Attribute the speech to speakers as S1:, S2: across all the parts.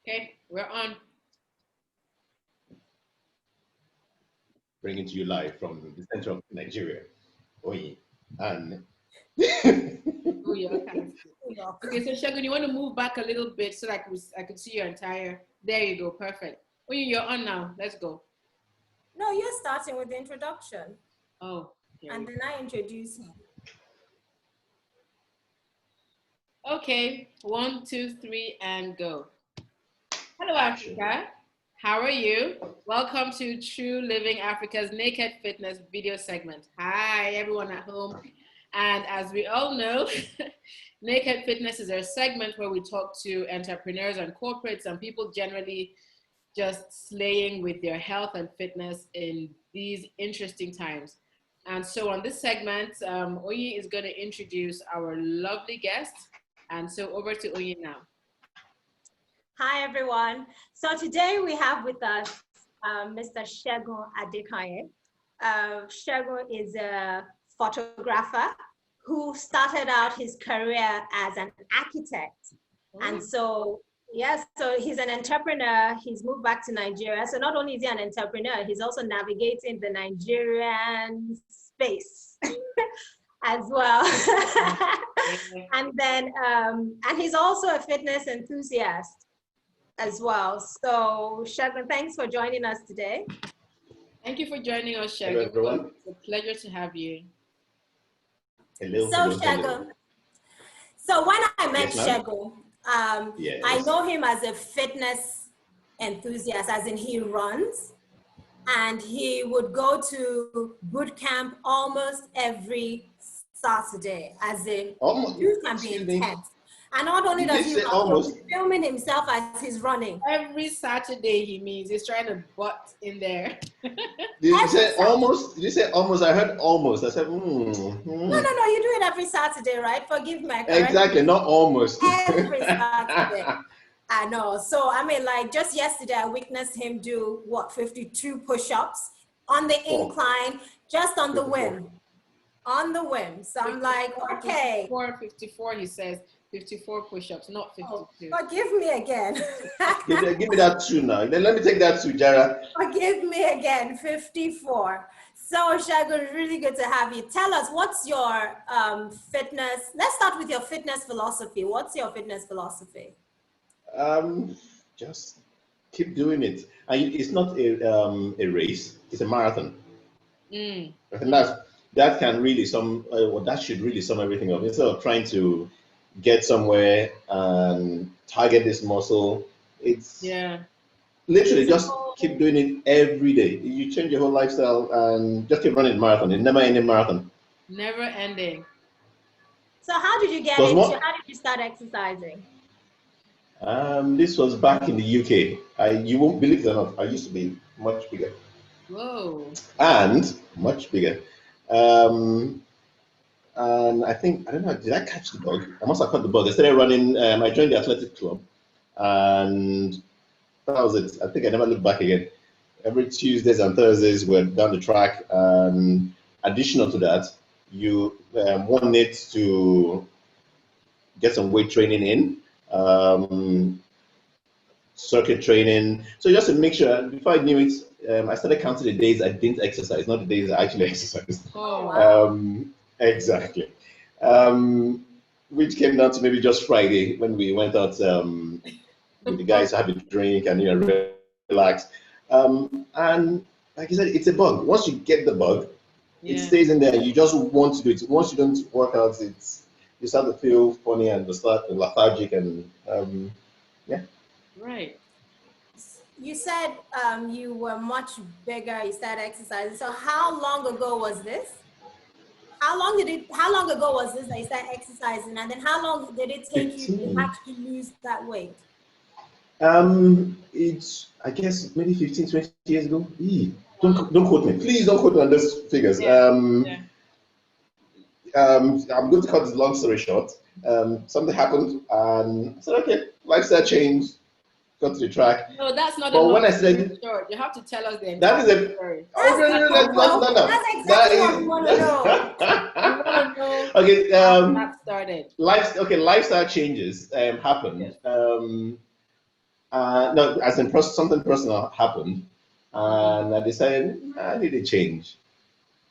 S1: Okay, we're on.
S2: Bringing to you live from the center of Nigeria. Oye. And
S1: Oh, yeah, okay. Okay, so Segun, you want to move back a little bit so that I could see your entire. There you go, perfect. Oh, you're on now. Let's go.
S3: No, you're starting with the introduction.
S1: Oh,
S3: and then I introduce him.
S1: Okay, 1, 2, 3, and go. Hello, Africa. How are you? Welcome to True Living Africa's Naked Fitness video segment. Hi, everyone at home. And as we all know, Naked Fitness is our segment where we talk to entrepreneurs and corporates and people generally just slaying with their health and fitness in these interesting times. And so on this segment, Oyi is going to introduce our lovely guest. And so over to Oyi now.
S3: Hi, everyone. So today we have with us Mr. Segun Adekanye. Segun is a photographer who started out his career as an architect. And so, yes, so he's an entrepreneur. He's moved back to Nigeria. So not only is he an entrepreneur, he's also navigating the Nigerian space as well. And then, and he's also a fitness enthusiast as well. So Segun, thanks for joining us today.
S1: Thank you for joining us, Segun.
S2: Hello, everyone.
S1: It's a pleasure to have you.
S2: Hello.
S3: So Segun, so when I met Segun,
S2: yes.
S3: I know him as a fitness enthusiast, as in he runs, and he would go to boot camp almost every Saturday, as in you can be intense. And not only does he run, he's filming himself as he's running.
S1: Every Saturday, he means he's trying to butt in there.
S2: Did you say almost? Did you say almost? I heard almost. I said,
S3: No, you do it every Saturday, right? Forgive me.
S2: Exactly, not almost.
S3: Every Saturday. I know. So, I mean, like just yesterday, I witnessed him do, 52 push-ups on the incline, just on the whim. On the whim. So I'm like, okay.
S1: 54, he says. 54 push-ups, not 52.
S3: Forgive me again.
S2: Give me that 2 now. Then let me take that 2, Jara.
S3: Forgive me again, 54. So Segun, really good to have you. Tell us, what's your fitness? Let's start with your fitness philosophy. What's your fitness philosophy?
S2: Just keep doing it. And it's not a race; it's a marathon. I think that can really that should really sum everything up. Instead of trying to get somewhere and target this muscle, it's literally just keep doing it every day. You change your whole lifestyle and just keep running the marathon. It's never ending marathon.
S1: Never ending.
S3: So how did you get into? How did you start exercising?
S2: This was back in the UK. You won't believe it or not, I used to be much bigger.
S1: Whoa.
S2: And much bigger. And I don't know, did I catch the bug? I must have caught the bug. I started running, I joined the athletic club, and that was it. I think I never looked back again. Every Tuesdays and Thursdays we're down the track, and additional to that, you one needs to get some weight training in, circuit training. So just to make sure, before I knew it, I started counting the days I didn't exercise, not the days I actually exercised.
S3: Oh, wow.
S2: Exactly. Which came down to maybe just Friday when we went out with the guys to have a drink and relax. And like I said, it's a bug. Once you get the bug, it stays in there. You just want to do it. Once you don't work out, you start to feel funny and you start lethargic and
S1: Right.
S3: You said you were much bigger. You started exercising. So how long ago was this? How long ago was this that you started exercising, and then how long did it take 15. You to actually lose that weight?
S2: It's, I guess, maybe 15, 20 years ago. Don't quote me. Please don't quote me on those figures. I'm going to cut this long story short. Something happened, and I said, okay, lifestyle change. Got to the track.
S1: No, that's not.
S2: But when I said
S1: short, you have to tell us the
S2: entire story. That's exactly what we want to know. Okay.
S1: That started.
S2: Lifestyle changes happened. No, as in something personal happened, and I decided I need a change.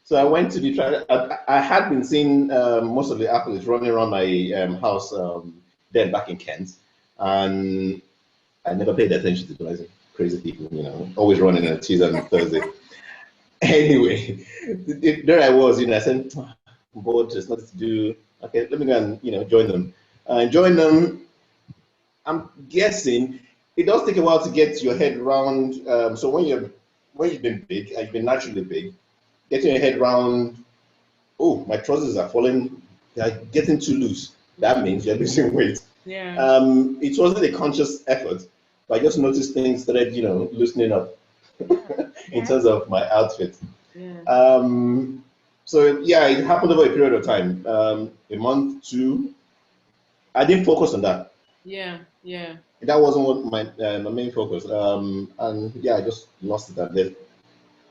S2: So I went to be tried. I had been seeing most of the athletes running around my house then back in Kent, and I never paid attention to those crazy people, always running on Tuesday and Thursday. Anyway, there I was, I said, I'm bored, there's nothing to do. Okay, let me go and, join them. Join them, I'm guessing it does take a while to get your head around. So when you've been big, you've been naturally big, getting your head around, oh, my trousers are falling, they're getting too loose. That means you're losing weight.
S1: Yeah.
S2: It wasn't a conscious effort, but I just noticed things started, loosening up in terms of my outfit.
S1: Yeah.
S2: So yeah, it happened over a period of time, a month, two. I didn't focus on that.
S1: Yeah. Yeah.
S2: That wasn't what my main focus. And yeah, I just lost it, and then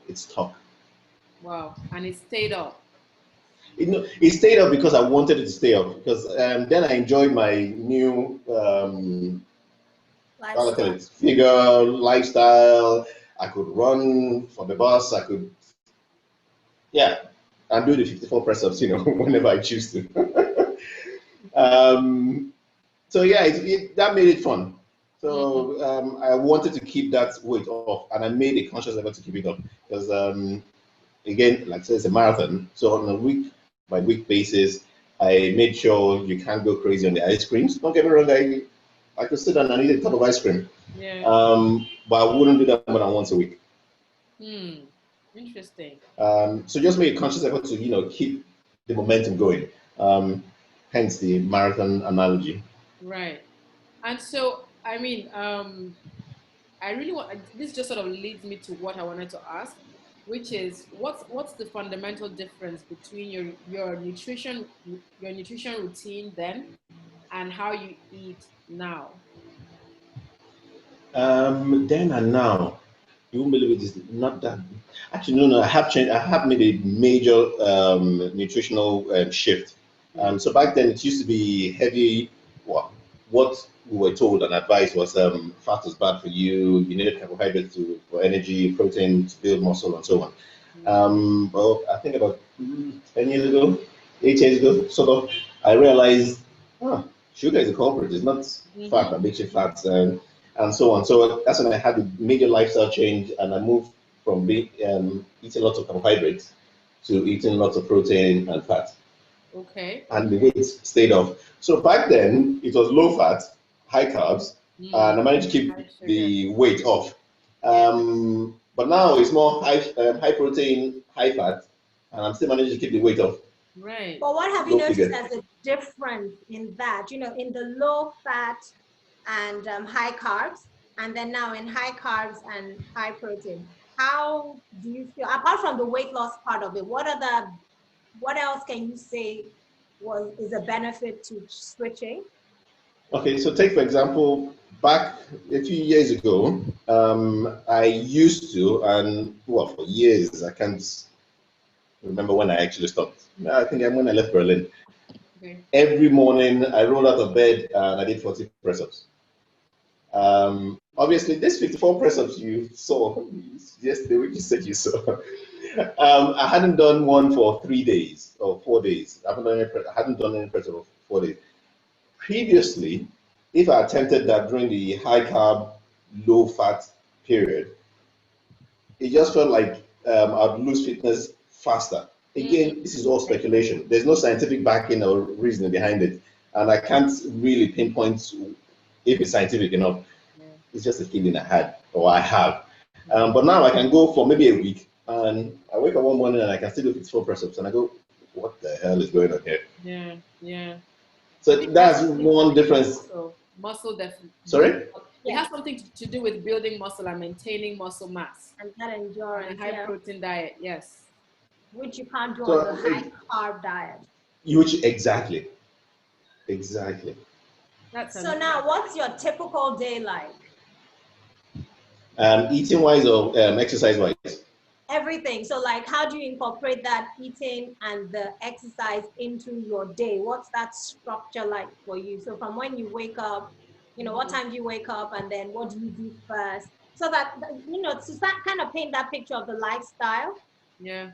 S2: it stuck.
S1: Wow. And it stayed up.
S2: It stayed up because I wanted it to stay up. Because then I enjoyed my new figure lifestyle. I could run for the bus. I could, yeah, and do the 54 press ups, whenever I choose to. So yeah, that made it fun. So I wanted to keep that weight off, and I made a conscious effort to keep it off because again, like I said, it's a marathon. So on a week by week basis, I made sure you can't go crazy on the ice creams. Don't get me wrong, I could sit down and eat a cup of ice cream.
S1: Yeah.
S2: But I wouldn't do that more than once a week.
S1: Interesting.
S2: So just make a conscious effort to keep the momentum going. Hence the marathon analogy.
S1: Right. And so, I mean, I really want, this just sort of leads me to what I wanted to ask, which is what's the fundamental difference between your nutrition routine then and how you eat now?
S2: Then and now, you won't believe it is not that. Actually, no. I have changed. I have made a major nutritional shift. So back then, it used to be heavy. Well, what we were told and advised was fat is bad for you. You needed carbohydrates for energy, protein to build muscle, and so on. But I think about 10 years ago, 8 years ago, sort of, I realized, sugar is a culprit. It's not fat that makes you fat, and so on. So that's when I had a major lifestyle change, and I moved from eating lots of carbohydrates to eating lots of protein and fat.
S1: Okay.
S2: And the weight stayed off. So back then, it was low fat, high carbs, and I managed to keep the weight off. But now it's more high protein, high fat, and I'm still managing to keep the weight off.
S1: Right.
S3: But what have you noticed as a difference in that? In the low fat and high carbs, and then now in high carbs and high protein. How do you feel, apart from the weight loss part of it, what else can you say is a benefit to switching?
S2: Okay, so take for example, back a few years ago, I used to, and well, for years, I can't remember when I actually stopped. I think when I left Berlin. Okay. Every morning, I rolled out of bed and I did 40 press-ups. Obviously, this 54 press-ups you saw yesterday, which you said you saw, I hadn't done one for 3 days or 4 days. I hadn't done any press-ups for 4 days. Previously, if I attempted that during the high carb, low fat period, it just felt like I'd lose fitness faster. Again, this is all speculation. There's no scientific backing or reasoning behind it. And I can't really pinpoint if it's scientific enough. It's just a feeling I had or I have. But now I can go for maybe a week and I wake up one morning and I can still do 54 press-ups and I go, what the hell is going on here?
S1: Yeah, yeah.
S2: So that's one difference.
S1: Muscle definitely.
S2: Sorry?
S1: It has something to do with building muscle and maintaining muscle mass.
S3: And that endurance.
S1: And high protein diet, yes.
S3: Which you can't do on the high carb diet.
S2: Exactly. Exactly.
S3: So now, what's your typical day like?
S2: Eating wise or exercise wise?
S3: Everything. So like, how do you incorporate that eating and the exercise into your day? What's that structure like for you? So from when you wake up You know, what time do you wake up, and then what do you do first? So that, you know, to start kind of paint that picture of the lifestyle.
S1: Yeah.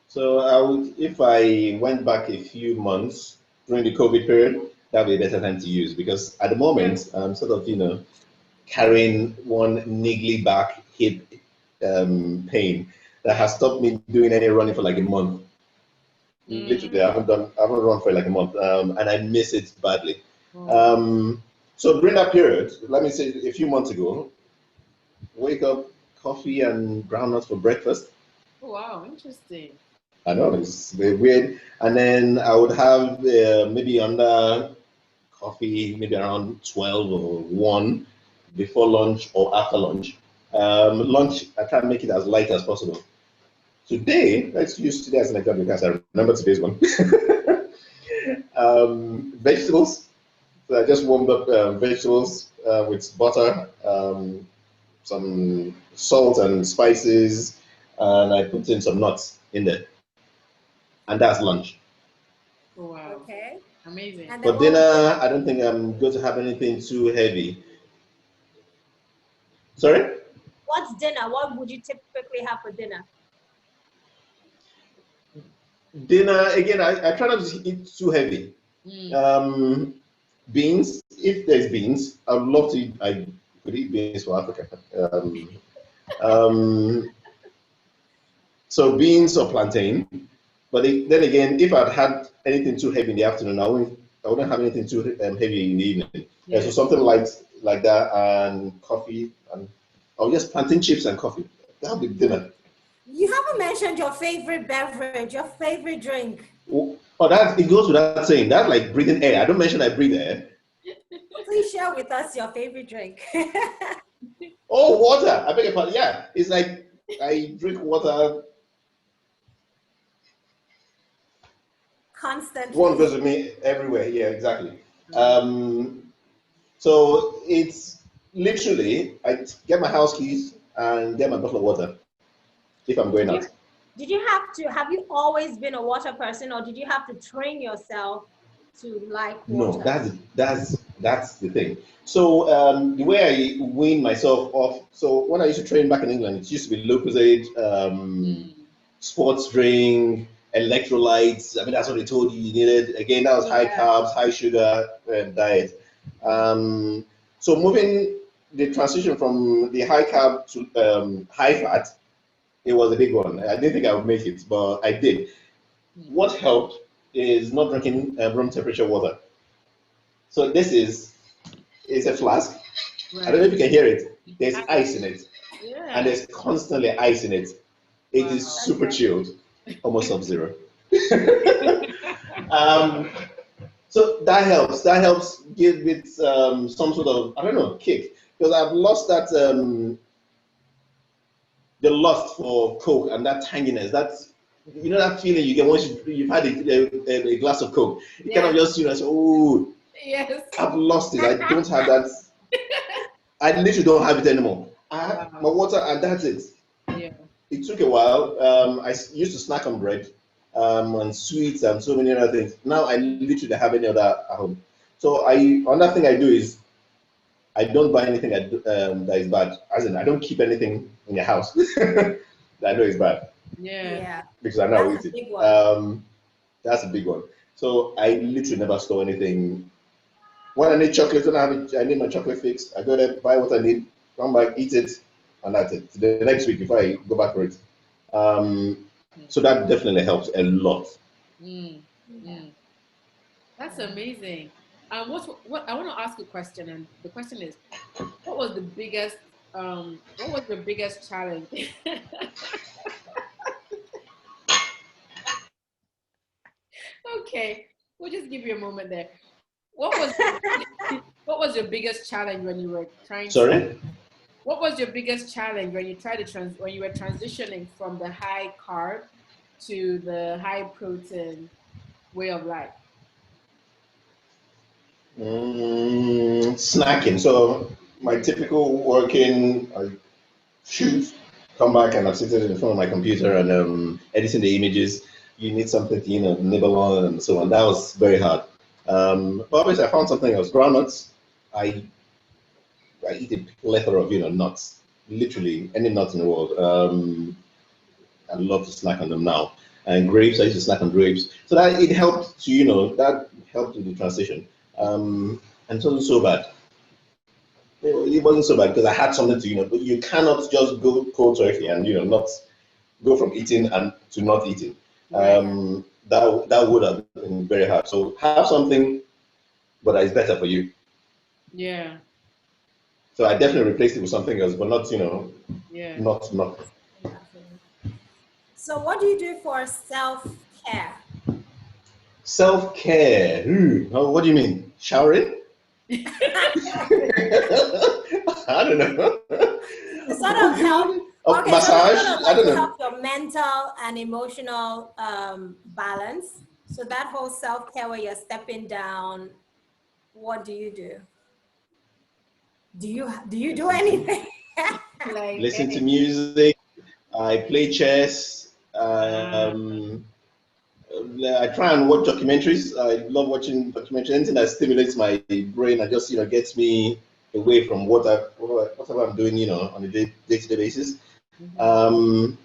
S2: So I would, if I went back a few months during the COVID period, that would be a better time to use, because at the moment I'm sort of, carrying one niggly back hip pain that has stopped me doing any running for like a month. Literally, I haven't run for like a month, and I miss it badly. So during that period, let me say a few months ago, wake up, coffee and groundnuts for breakfast.
S1: Oh, wow, interesting.
S2: I know it's very weird. And then I would have maybe under coffee, maybe around 12 or 1 before lunch or after lunch. Lunch, I try to make it as light as possible. Today, let's use today as an example because I remember today's one. Vegetables. So I just warmed up vegetables with butter, some salt and spices, and I put in some nuts in there. And that's lunch.
S1: Oh, wow.
S3: Okay.
S1: Amazing.
S3: And
S2: For dinner, I don't think I'm going to have anything too heavy. Sorry?
S3: What's dinner? What would you typically have for dinner?
S2: Dinner, again, I try not to eat too heavy. Beans, if there's beans, I would love to eat, I could eat beans for Africa. So beans or plantain. But then again, if I'd had anything too heavy in the afternoon, I wouldn't have anything too heavy in the evening. Yeah. So something light like that, and coffee, and I'll just plantain chips and coffee. That'll be dinner.
S3: You haven't mentioned your favorite beverage, your favorite drink.
S2: Oh, it goes without saying. That's like breathing air. I don't mention I breathe air.
S3: Please share with us your favorite drink.
S2: Oh, water. I beg your pardon. Yeah, it's like I drink water.
S3: Constantly.
S2: One goes with me everywhere. Yeah, exactly. So it's literally, I get my house keys and get my bottle of water if I'm going out.
S3: Have you always been a water person, or did you have to train yourself to like water?
S2: No, that's the thing. So the way I wean myself off, so when I used to train back in England, it used to be Lucozade, sports drink, electrolytes. I mean, that's what they told you needed. Again, that was high carbs, high sugar diet. So moving the transition from the high carb to high fat, it was a big one. I didn't think I would make it, but I did. What helped is not drinking room temperature water. So this is a flask. Right. I don't know if you can hear it. There's ice in it, and there's constantly ice in it. It is super chilled, almost sub-zero. So that helps. That helps give it some sort of, I don't know, kick, because I've lost that the lust for Coke and that tanginess. That's, you know, that feeling you get once you've had a glass of Coke. You kind of just, say, oh, yes, I've lost it. I don't have that. I literally don't have it anymore. I have my water and that's it. Yeah. It took a while. I used to snack on bread and sweets and so many other things. Now I literally have any other at home. So another thing I do is I don't buy anything that is bad. As in, I don't keep anything in your house that I know is bad. Yeah. Because I know I'll eat it. That's a big one. So I literally never store anything. When I need chocolate, when I need my chocolate fix, I go there, buy what I need, come back, eat it, and that's it. The next week before I go back for it. So that definitely helps a lot.
S1: That's amazing. What I want to ask a question, and the question is, what was your biggest challenge? Okay, we'll just give you a moment there. What was your biggest challenge when you were trying?
S2: Sorry?
S1: What was your biggest challenge when you when you were transitioning from the high carb to the high protein way of life?
S2: Snacking. So my typical working, I shoot, come back, and I'm sitting in front of my computer and editing the images. You need something to nibble on and so on. That was very hard. But obviously, I found something else. Groundnuts. I I eat a plethora of nuts. Literally any nuts in the world. I love to snack on them now. And grapes, I used to snack on grapes. So that it helped to that helped in the transition. And it wasn't so bad. It wasn't so bad because I had something to but you cannot just go cold turkey and not go from eating and to not eating. That would have been very hard. So have something, but that is better for you.
S1: Yeah.
S2: So I definitely replaced it with something else, but not not nothing.
S3: So what do you do for self-care?
S2: Self-care. What do you mean? Showering? I don't know.
S3: Sort of help. Okay,
S2: Massage?
S3: sort of
S2: I
S3: like
S2: don't
S3: to
S2: know.
S3: help your mental and emotional balance. So that whole self-care where you're stepping down, what do you do? Do you do anything?
S1: Like,
S2: Listen to music. I play chess. I try and watch documentaries. I love watching documentaries. Anything that stimulates my brain and just gets me away from whatever I'm doing on a day-to-day basis. So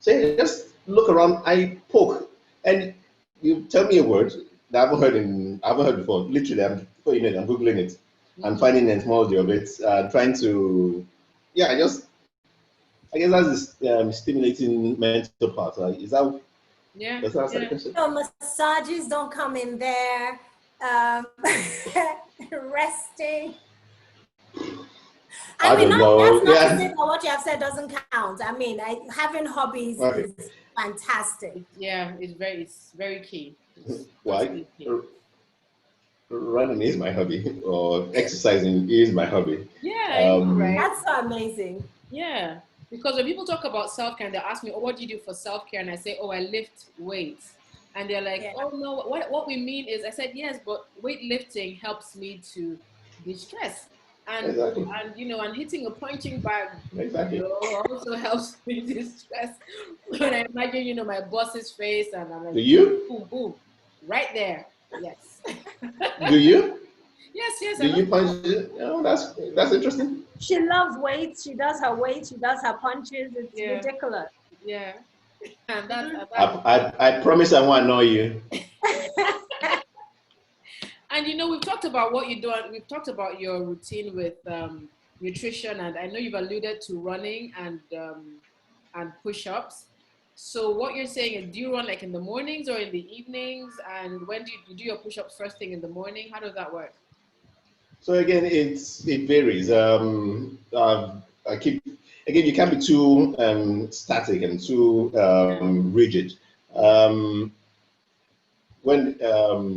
S2: yeah, just look around. I poke, and you tell me a word that I haven't heard before. Literally, before you know it, I'm googling it. I'm finding the etymology of it. Trying to, I guess that's the stimulating mental part. Is that?
S1: Yeah.
S2: Does that answer the question?
S3: No, massages don't come in there. Resting.
S2: I
S3: mean,
S2: don't know.
S3: that's not to say that what you have said doesn't count. I mean, having hobbies is fantastic.
S1: It's very key. It's
S2: Why?
S1: key.
S2: Running is my hobby, or exercising is my hobby.
S1: Yeah, I know, right?
S3: That's so amazing.
S1: Yeah, because when people talk about self-care, they ask me, "Oh, what do you do for self-care?" And I say, "Oh, I lift weights." And they're like, "Oh no, what we mean is," I said, "Yes, but weightlifting helps me to de-stress, and and hitting a punching bag also helps me de-stress." When I imagine my boss's face, and I'm like,
S2: Do you?
S1: boom, boom, right there. Yes.
S2: Do you?
S1: Yes.
S2: Do you punch it? Oh, that's interesting.
S3: She loves weights. She does her weights. She does her punches. It's ridiculous.
S1: Yeah. And that's
S2: I promise I won't annoy you.
S1: And we've talked about what you do, and we've talked about your routine with nutrition, and I know you've alluded to running and push-ups. So what you're saying is, do you run like in the mornings or in the evenings? And when do you do your push-ups first thing in the morning? How does that work?
S2: So again, it varies. I keep again. You can't be too static and too rigid. When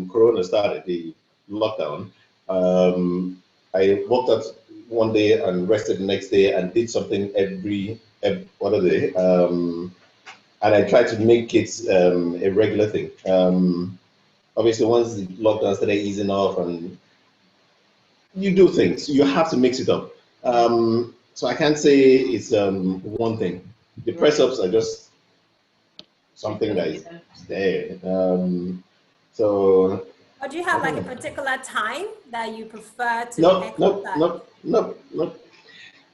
S2: Corona started, the lockdown, I worked out one day and rested the next day and did something every other day. And I tried to make it a regular thing. Obviously, once the lockdown started easing off and you do things, you have to mix it up. So I can't say it's one thing. The press ups are just something that is there. So.
S3: Or do you have like a particular time that you prefer to exercise?
S2: No.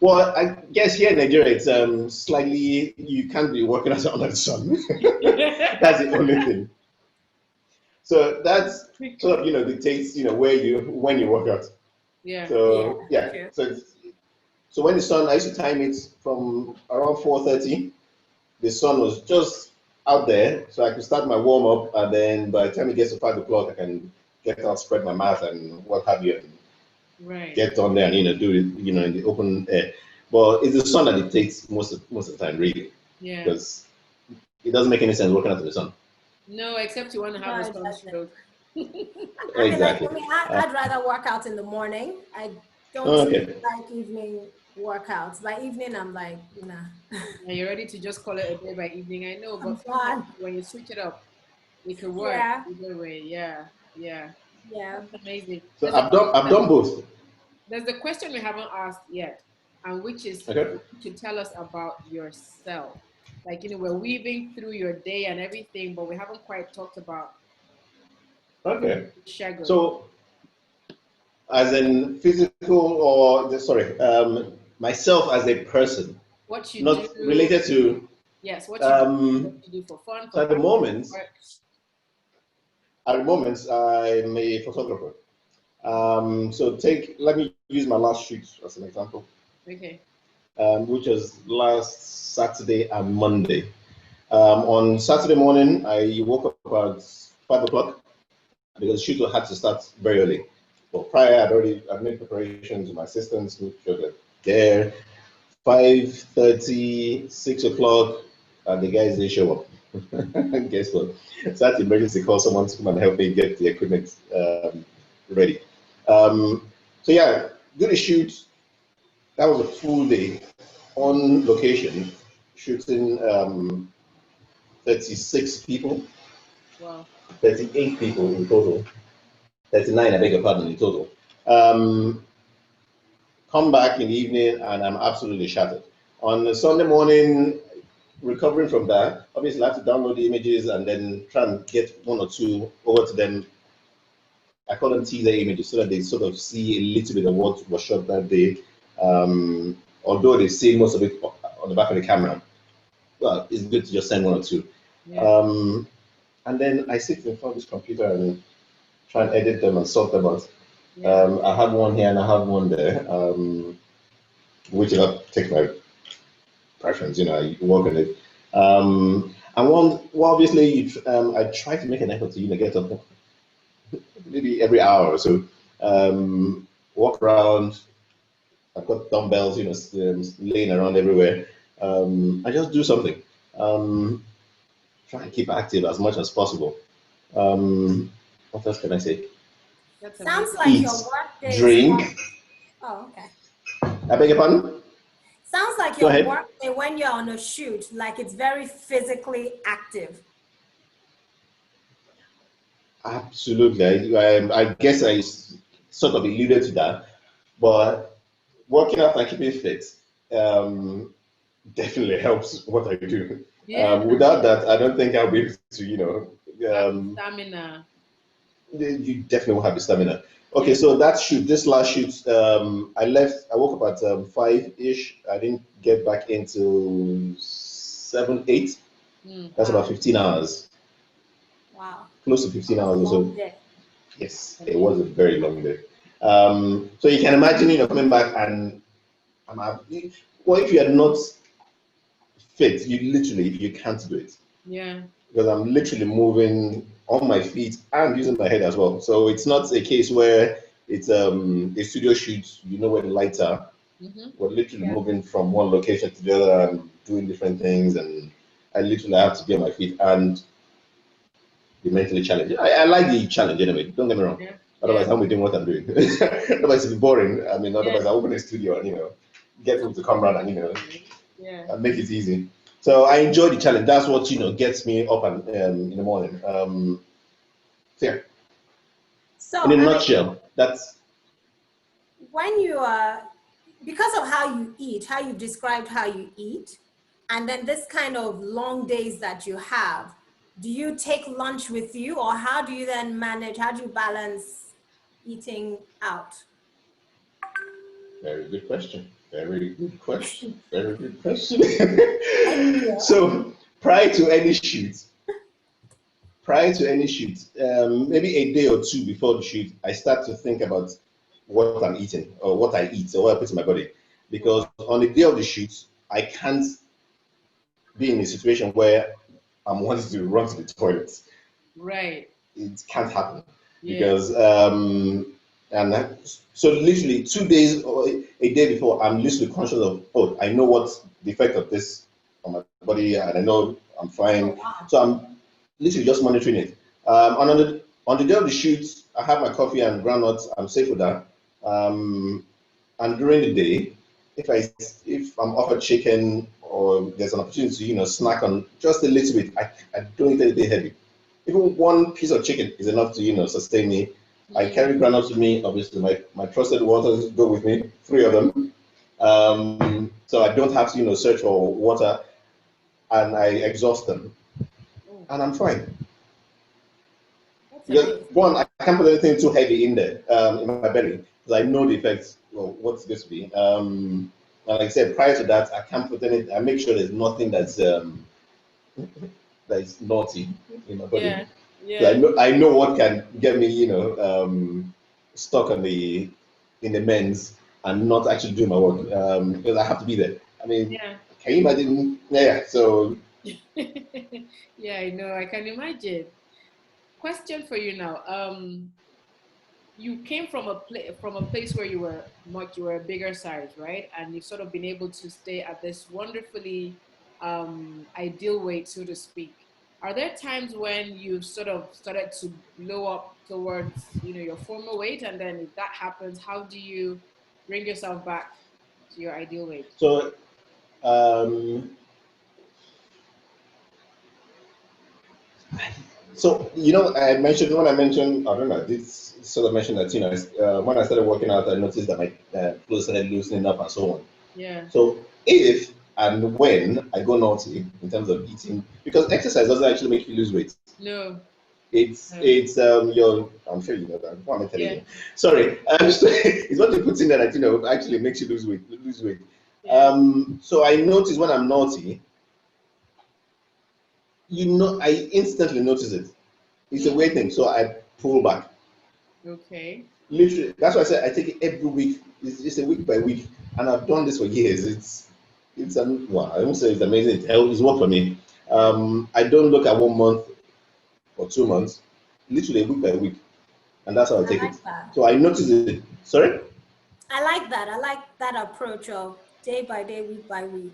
S2: Well, I guess here in Nigeria, it's slightly, you can't be working out under the sun. That's the only thing. So that's sort of, dictates, when you work out.
S1: Yeah.
S2: So, yeah. So when the sun, I used to time it from around 4:30. The sun was just out there, so I could start my warm up, and then by the time it gets to 5 o'clock, I can get out, spread my mat, and what have you, and get on there and do it, in the open air. But it's the sun that dictates most of the time, really.
S1: Yeah.
S2: Because it doesn't make any sense working out in the sun.
S1: No, except you want to have a sunstroke.
S2: Exactly.
S3: I'd rather work out in the morning. I don't like evening workouts. By evening, I'm like, nah.
S1: Yeah, you're ready to just call it a day by evening. I know, but when you switch it up, it could work either way. Yeah. That's amazing.
S2: So I've done both.
S1: There's a question we haven't asked yet, and which is to tell us about yourself. Like, we're weaving through your day and everything, but we haven't quite talked about
S2: Okay.
S1: Segun?
S2: So, as in physical or sorry, myself as a person,
S1: What you
S2: not
S1: do?
S2: related to.
S1: Yes, what you do for fun,
S2: So
S1: for
S2: at the
S1: passion,
S2: moment,
S1: work.
S2: I'm a photographer. So let me use my last shoot as an example,
S1: Okay.
S2: which was last Saturday and Monday. On Saturday morning, I woke up about 5 o'clock because the shoot had to start very early. But prior, I'd made preparations with my assistants, make sure they're there. 5:30, 6 o'clock, and the guys didn't show up. Guess what? So I had to emergency call someone to come and help me get the equipment ready. So yeah, did a shoot. That was a full day on location, shooting 36 people,
S1: Wow.
S2: 38 people in total, 39, I beg your pardon, in total. Um, Come back in the evening and I'm absolutely shattered. On a Sunday morning, recovering from that, obviously I have to download the images and then try and get one or two over to them. I call them teaser images so that they sort of see a little bit of what was shot that day. Although they see most of it on the back of the camera, well, it's good to just send one or two.
S1: Yeah.
S2: And then I sit in front of this computer and try and edit them and sort them out.
S1: Yeah.
S2: I have one here and I have one there, whichever takes my preference, I work on it. And well, obviously, I try to make an effort to, get up maybe every hour or so, walk around. I've got dumbbells, laying around everywhere. I just do something. Try and keep active as much as possible. What else can I say?
S3: Sounds like
S2: Eat,
S3: your work day
S2: drink.
S3: Oh, okay.
S2: I beg your pardon?
S3: Sounds like
S2: Go
S3: your
S2: ahead.
S3: work day when you're on a shoot, like it's very physically active.
S2: Absolutely. I guess I sort of alluded to that, but working out and keeping fit definitely helps what I do.
S1: Yeah.
S2: Without that, I don't think I'll be able to,
S1: Stamina.
S2: you definitely won't have the stamina. Okay, so that shoot, this last shoot, I woke up at 5-ish. I didn't get back into 7, 8. That's about 15 hours.
S3: Wow.
S2: Close to 15 hours or so.
S3: Yeah.
S2: Yes, it was a very long day. So you can imagine, coming back and well, if you are not fit, you can't do it.
S1: Yeah.
S2: Because I'm literally moving on my feet and using my head as well. So it's not a case where it's a studio shoot, where the lights are. We're literally moving from one location to the other and doing different things, and I literally have to be on my feet and be mentally challenged. I like the challenge anyway, don't get me wrong.
S1: Yeah.
S2: Otherwise, I won't be doing what I'm doing. Otherwise, it'd be boring. I mean, otherwise, I open a studio and, get people to come around and, and make it easy. So I enjoy the challenge. That's what, gets me up and in the morning. So yeah.
S3: So
S2: in a nutshell, that's
S3: when you are, because of how you eat, how you described how you eat, and then this kind of long days that you have, do you take lunch with you, or how do you then manage, how do you balance eating out?
S2: very good question. Very good question. Very good question. So prior to any shoot, maybe a day or two before the shoot, I start to think about what I'm eating or what I eat or what I put in my body. Because on the day of the shoot, I can't be in a situation where I'm wanting to run to the toilet.
S1: Right.
S2: It can't happen. Because so literally 2 days or a day before, I'm literally conscious of, I know what's the effect of this on my body, and I know I'm fine. So I'm literally just monitoring it. And on the day of the shoot, I have my coffee and groundnuts. I'm safe with that. And during the day, if I'm offered chicken or there's an opportunity to snack on just a little bit, I don't eat anything heavy. Even one piece of chicken is enough to sustain me. I carry groundnuts with me. Obviously, my trusted waters go with me, 3 of them. So I don't have to search for water, and I exhaust them, and I'm fine. Because one, I can't put anything too heavy in there, in my belly, because I know the effects, well, what's going to be. And like I said, prior to that, I can't put any. I make sure there's nothing that's that is naughty in my body.
S1: Yeah,
S2: So
S1: yeah,
S2: I know what can get me, stuck on in the men's and not actually do my work, because I have to be there. I mean,
S1: yeah.
S2: can you imagine? Yeah. So
S1: Yeah, I know. I can imagine. Question for you now. You came from a place where you were a bigger size, right? And you've sort of been able to stay at this wonderfully ideal weight, so to speak. Are there times when you sort of started to blow up towards, your former weight, and then if that happens, how do you bring yourself back to your ideal weight?
S2: so um, I mentioned when I mentioned, I don't know, this sort of mentioned that when I started working out, I noticed that my clothes started loosening up and so on.
S1: Yeah.
S2: So if and when I go naughty in terms of eating, because exercise doesn't actually make you lose weight.
S1: No. No.
S2: It's your, I'm sure you know that. What am I telling
S1: Yeah.
S2: you? Sorry, it's what you put in there that actually makes you lose weight.
S1: Yeah.
S2: So I notice when I'm naughty, I instantly notice it. It's a weird thing. So I pull back.
S1: Okay.
S2: Literally, that's why I said I take it every week. It's a week by week, and I've done this for years. Well, I won't say it's amazing. It's worked for me.
S1: Yeah.
S2: I don't look at 1 month or 2 months, literally week by week, and that's how I
S3: I
S2: take
S3: like
S2: it.
S3: that.
S2: So I notice it. Sorry.
S3: I like that. I like that approach of day by day, week by week.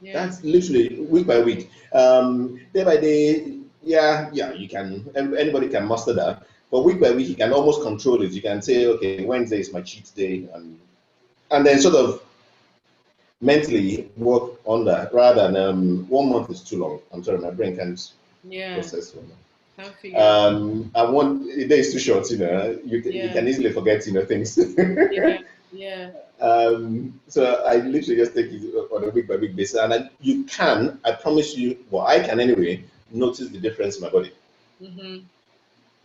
S1: Yeah.
S2: That's literally week by week. Day by day, yeah, you can, anybody can master that. But week by week, you can almost control it. You can say, okay, Wednesday is my cheat day, and then sort of mentally work on that rather than 1 month is too long. I'm sorry, my brain can't
S1: Yeah.
S2: process one.
S1: Can't figure it.
S2: And one day is too short. You
S1: Yeah.
S2: can easily forget things.
S1: Yeah. Yeah.
S2: So I literally just take it on a week by week basis, and I promise you, well, I can anyway, notice the difference in my body
S1: Mm-hmm.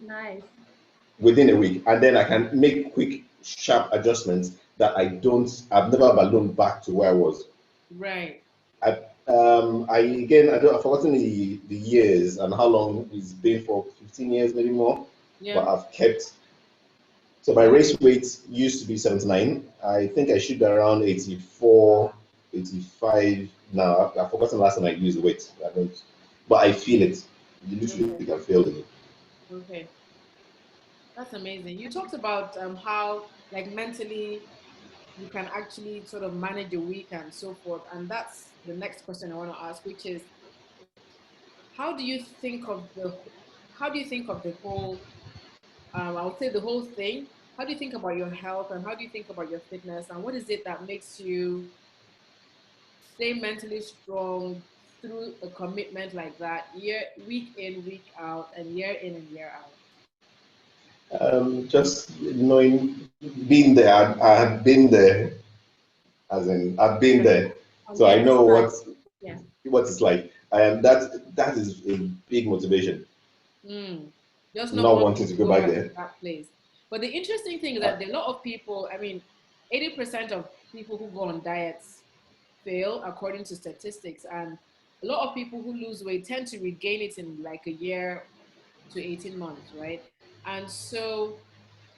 S3: Nice.
S2: within a week, and then I can make quick, sharp adjustments that I've never ballooned back to where I was.
S1: Right.
S2: I've forgotten the years and how long it's been for, 15 years, maybe more, but
S1: Yeah.
S2: I've kept. So my race weight used to be 79. I think I should be around 84, 85 now. I've forgotten the last time I used the weight. I don't, but I feel it. You literally
S1: Okay.
S2: can feel it.
S1: Okay. That's amazing. You talked about how, like, mentally you can actually sort of manage a week and so forth. And that's the next question I want to ask, which is how do you think of the whole I would say the whole thing. How do you think about your health and how do you think about your fitness and what is it that makes you stay mentally strong through a commitment like that, week in, week out, and year in and year out?
S2: Just knowing, being there, I have been there, as in I've been there,
S3: On
S2: so
S3: the
S2: I
S3: other
S2: know
S3: side. Yeah.
S2: what it's like. That is a big motivation.
S1: Mm. Just not
S2: Not
S1: wanting
S2: wanting
S1: to
S2: to go
S1: go
S2: back
S1: back to
S2: there.
S1: that place. But the interesting thing is
S2: Uh,
S1: that a lot of people, I mean, 80% of people who go on diets fail according to statistics. And a lot of people who lose weight tend to regain it in like a year to 18 months, right? And so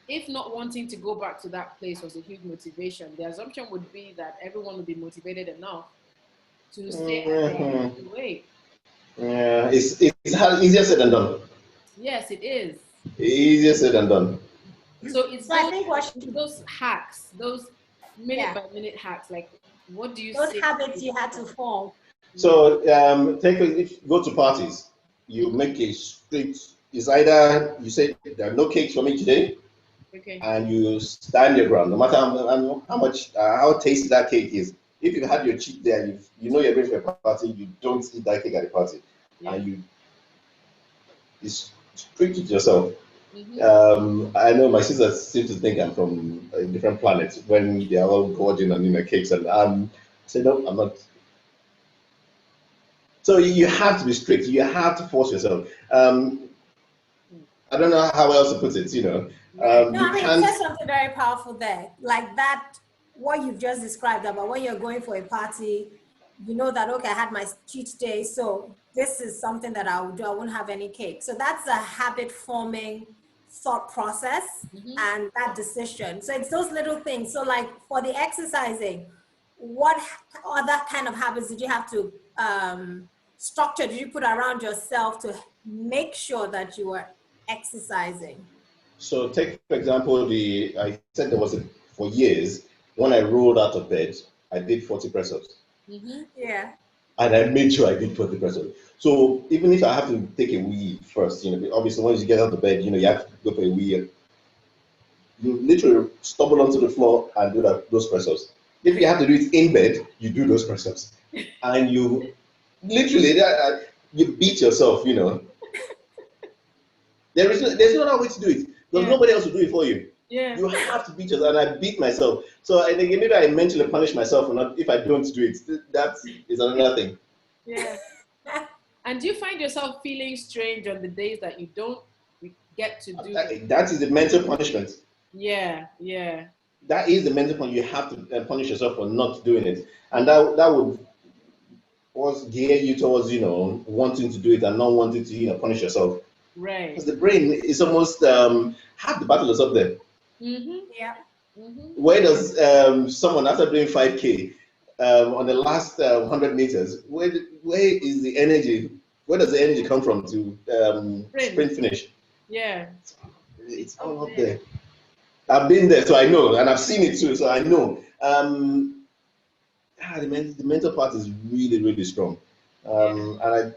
S1: if not wanting to go back to that place was a huge motivation, the assumption would be that everyone would be motivated enough to stay at their
S2: mhm.
S1: weight.
S2: Yeah, easier said than done.
S1: Yes, it is.
S2: Easier said than done.
S1: So it's
S3: So I think what should,
S1: those hacks, those minute
S3: yeah,
S1: by minute hacks. Like, what do you
S3: those
S1: say?
S3: habits you had to form.
S1: Yeah.
S2: So if you go to parties, you
S1: Mm-hmm.
S2: make a strict. It's either you say there are no cakes for me today,
S1: Okay.
S2: and you stand your ground, no matter how much how tasty that cake is. If you've had your cheat day and you're going to a party, you don't eat that cake at the party,
S1: Yeah.
S2: and you strict it yourself.
S1: Mm-hmm.
S2: I know my sisters seem to think I'm from a different planet when they are all gorging on cakes, and I say no, I'm not. So you have to be strict. You have to force yourself. I don't know how else to put it, you know.
S1: Right.
S3: No,
S2: You
S3: I mean, it
S2: can't.
S3: says something very powerful there. Like that, what you've just described about when you're going for a party, you know that, okay, I had my cheat day, so this is something that I will do. I won't have any cake. So that's a habit forming thought process
S1: Mm-hmm.
S3: and that decision. So it's those little things. So, like for the exercising, what other kind of habits did you have to structure? Did you put around yourself to make sure that you were exercising?
S2: So take for example, I said there was for years when I rolled out of bed, I did 40 press ups.
S1: Mm-hmm.
S3: Yeah.
S2: And I made sure I did 40 press ups. So even if I have to take a wee first, you know, obviously once you get out of bed, you know, you have to go for a wee. You literally stumble onto the floor and do those press ups. If you have to do it in bed, you do those press ups. And you literally, you beat yourself, you know. There's no other way to do it because
S1: Yeah.
S2: nobody else will do it for you.
S1: Yeah.
S2: You have to beat yourself, and I beat myself. So I think maybe I mentally punish myself or not if I don't do it. That is another thing.
S1: Yeah. And do you find yourself feeling strange on the days that you don't get to do it?
S2: That is the mental punishment.
S1: Yeah. Yeah.
S2: That is the mental punishment. You have to punish yourself for not doing it, and that would was gear you towards wanting to do it and not wanting to punish yourself. Because
S1: Right.
S2: the brain is almost half the battle is up there.
S1: Mm-hmm.
S3: Yeah.
S1: Mm-hmm.
S2: Where does someone after doing 5K on the last 100 meters, where is the energy? Where does the energy come from to
S1: Sprint.
S2: sprint finish?
S1: Yeah.
S2: It's
S1: Up
S2: all up
S1: there.
S2: there. I've been there, so I know, and I've seen it too, so I know. The mental part is really, really strong,
S1: Yeah.
S2: and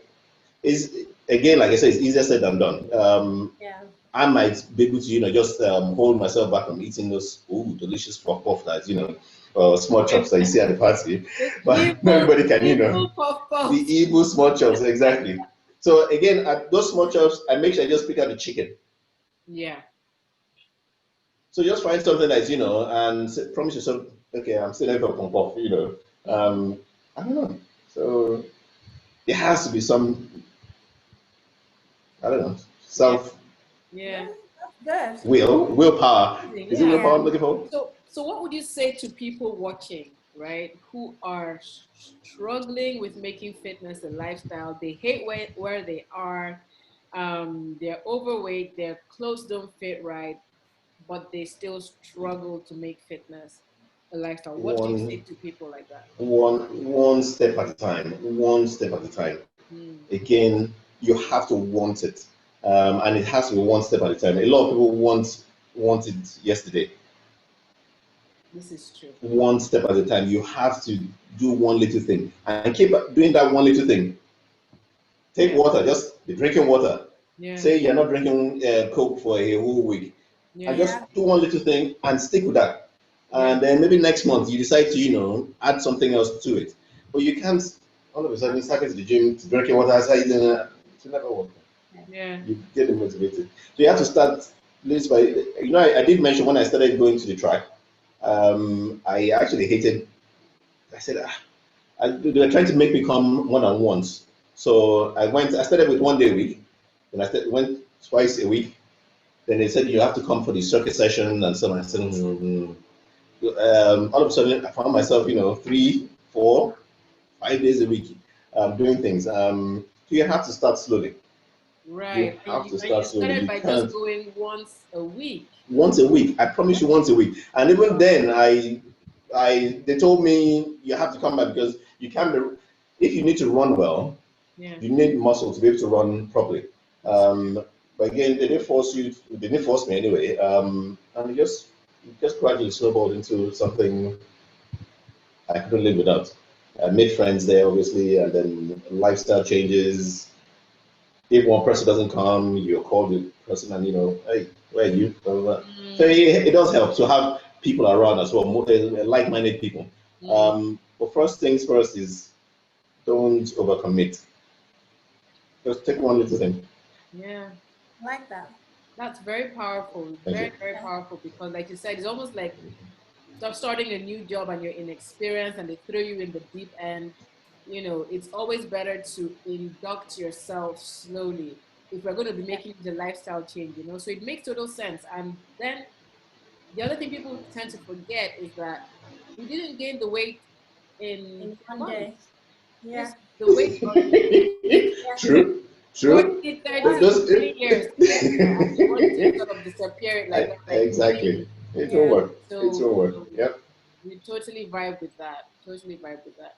S2: is again, like I said, it's easier said than done.
S3: Yeah.
S2: I might be able to, just hold myself back from eating those delicious puff that, small chops that you see at the party.
S1: The
S2: But not
S1: evil,
S2: everybody can,
S1: evil puff
S2: the
S1: puffs.
S2: evil small chops, exactly. So again, at those small chops, I make sure I just pick out the chicken.
S1: Yeah.
S2: So just find something that's, and promise yourself, okay, I'm still there for puff, I don't know. So there has to be some, I don't know,
S1: Yeah.
S2: self
S1: Yeah.
S3: That's good.
S2: willpower. Is it
S1: Yeah.
S2: willpower
S3: Yeah.
S2: I'm looking for?
S1: So what would you say to people watching, right, who are struggling with making fitness a lifestyle? They hate where they are. They're overweight. Their clothes don't fit right, but they still struggle to make fitness a lifestyle. What do you say
S2: One
S1: to people like that?
S2: one step at a time, one step at a time.
S1: Mm,
S2: Again, you have to want it, and it has to be one step at a time. A lot of people want it yesterday.
S1: this is true.
S2: One step at a time. You have to do one little thing and keep doing that one little thing. Take
S1: Yeah.
S2: water, just be drinking water.
S1: Yeah.
S2: Say you're not drinking Coke for a whole week, and
S1: Yeah.
S2: just
S3: Yeah.
S2: do one little thing and stick with that.
S1: Yeah.
S2: And then maybe next month you decide to add something else to it. But you can't all of a sudden start to the gym to drinking water. It never work.
S1: Yeah.
S2: You get motivated. So you have to start little by I did mention when I started going to the track, I actually hated. I said they were trying to make me come more than once. So I started with 1 day a week, then went twice a week. Then they said you have to come for the circuit session and so on. I said, all of a sudden I found myself, 3, 4, 5 days a week doing things. So you have to start slowly. You
S1: Right. And
S2: have
S1: you,
S2: to
S1: and you
S2: start slowly.
S1: started
S2: You
S1: by just
S2: can't
S1: going once a week.
S2: once a week. I promise you once a week. And even then, they told me you have to come back because you can't. If you need to run well,
S1: Yeah.
S2: you need muscle to be able to run properly.
S1: That's
S2: But again, they didn't force you. They didn't force me anyway. And it just gradually snowballed into something I couldn't live without. I made friends there, obviously, and then lifestyle changes. If one person doesn't come, you call the person and hey, where are you? Blah, blah, blah. So
S1: mm,
S2: it does help to have people around as well, like-minded people.
S1: mm,
S2: But first things first is don't overcommit. Just take one little thing.
S1: yeah.
S3: I like that.
S1: That's very powerful.
S2: Thank
S1: Very,
S2: you.
S1: very
S3: Yeah.
S1: powerful because like you said, it's almost like starting a new job and you're inexperienced and they throw you in the deep end. It's always better to induct yourself slowly. if we're going to be making the lifestyle change, you know, so it makes total sense. And then the other thing people tend to forget is that we didn't gain the weight in
S3: In
S1: 2
S3: one day.
S1: months.
S3: Yeah.
S1: Just the weight
S3: Yeah.
S2: True, true.
S1: 20,
S2: It
S1: 30,
S2: does.
S1: 20 years to get there, and you want to sort of disappear it like that, like
S2: Exactly. It won't
S3: Yeah.
S2: work. It
S1: so.
S2: won't work. Yep.
S1: We totally vibe with that. Totally vibe with that.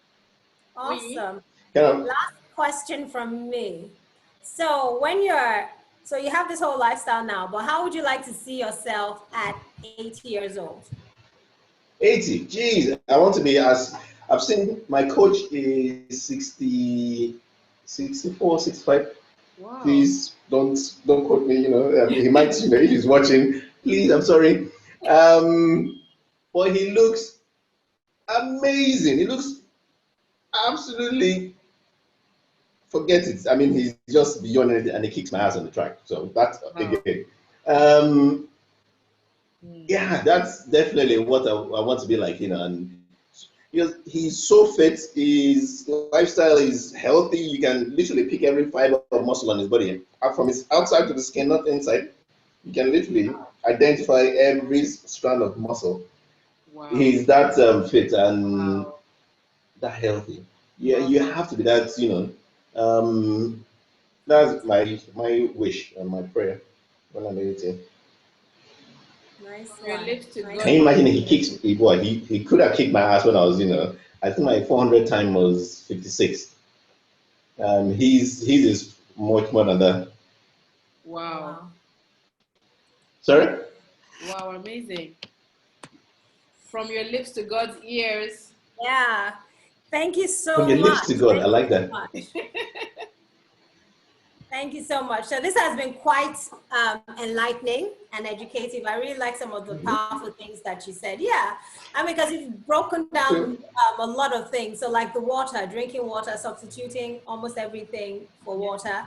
S1: Oui.
S3: Awesome.
S2: Kind of.
S3: Last question from me. So when you're, so you have this whole lifestyle now, but how would you like to see yourself at 80 years old?
S2: 80. Jeez, I want to be as I've seen my coach is 60, 64, 65.
S1: Wow.
S2: Please don't quote me, he might, if he's watching, please, I'm sorry. But he looks amazing. He looks absolutely forget it. I mean, he's just beyond anything and he kicks my ass on the track. So that's
S1: Wow.
S2: again. Yeah, that's definitely what I want to be like, and he's so fit, his lifestyle is healthy. You can literally pick every fiber of muscle on his body, from his outside to the skin, not inside. You can literally identify every strand of muscle.
S1: Wow.
S2: He's that fit and
S1: Wow.
S2: that healthy. Yeah,
S1: Wow.
S2: you have to be that, that's my wish and my prayer when I'm 80.
S3: Nice
S1: From your
S3: one.
S1: lips to
S3: Nice
S2: Can you
S1: God.
S3: one.
S2: imagine he could have kicked my ass when I was, I think my 400 time was 56. He's is much more than that.
S1: Wow.
S3: Wow.
S2: Sorry?
S1: Wow. Amazing. From your lips to God's ears.
S3: Yeah. Thank you
S2: From
S3: so
S2: your lips
S3: much.
S2: to God. I
S3: Thank you
S2: like
S3: so
S2: that.
S3: much. Thank you so much. So this has been quite enlightening and educative. I really like some of the powerful things that you said. Yeah, I mean, because you've broken down a lot of things. So like the water, drinking water, substituting almost everything for water,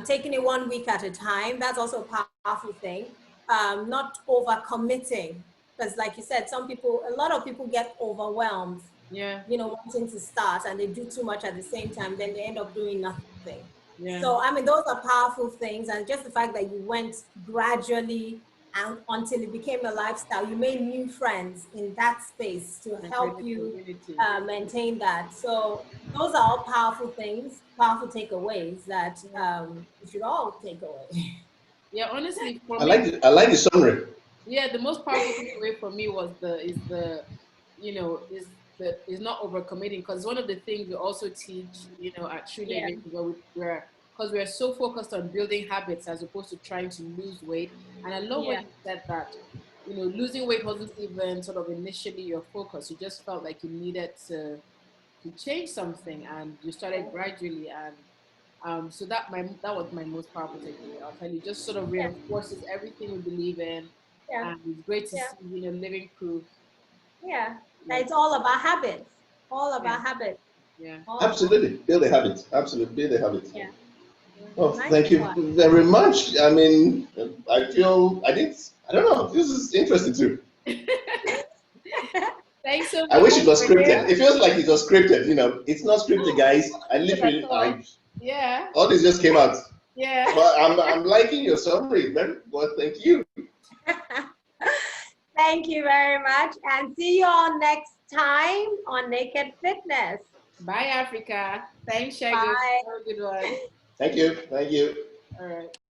S3: taking it 1 week at a time. That's also a powerful thing. Not over committing, because like you said, a lot of people get overwhelmed,
S1: Yeah.
S3: wanting to start and they do too much at the same time, then they end up doing nothing.
S1: Yeah.
S3: So, I mean, those are powerful things. And just the fact that you went gradually and until it became a lifestyle, you made new friends in that space to
S1: And
S3: help
S1: create a
S3: you
S1: community.
S3: maintain that. So those are all powerful things, powerful takeaways that we should all take away.
S1: Yeah. Honestly, for
S2: I
S1: me,
S2: like the summary.
S1: yeah, the most powerful takeaway for me was is not overcommitting, because one of the things we also teach, at True
S3: Yeah,
S1: Living, because we're so focused on building habits as opposed to trying to lose weight. And I love when
S3: yeah,
S1: you said that, losing weight wasn't even sort of initially your focus. You just felt like you needed to change something, and you started gradually. And so that was my most powerful takeaway. I'll tell you, just sort of
S3: yeah,
S1: reinforces everything we believe in,
S3: yeah,
S1: and it's great to
S3: yeah,
S1: see, living proof.
S3: yeah.
S1: Like,
S3: It's all about habits, all
S1: yeah,
S3: about habits,
S1: yeah,
S3: all about,
S2: Absolutely. Build a habit. Absolutely. Build a habit.
S3: yeah.
S1: yeah.
S2: Oh,
S3: Nice
S2: thank you
S3: one.
S2: very much. I mean, I don't know. This is interesting too.
S1: Thanks so
S2: I
S1: much
S2: wish it was
S1: for
S2: scripted.
S1: here.
S2: It feels like it was scripted. It's not scripted, guys. I
S1: Good at
S2: literally,
S1: all. Yeah,
S2: all this just came out.
S1: yeah.
S2: But I'm liking your summary. Very well. Thank you.
S3: Thank you very much, and see you all next time on Naked Fitness.
S1: Bye, Africa. Thanks, Segun.
S3: Bye.
S1: Have a good one.
S2: Thank you. Thank you.
S1: All right.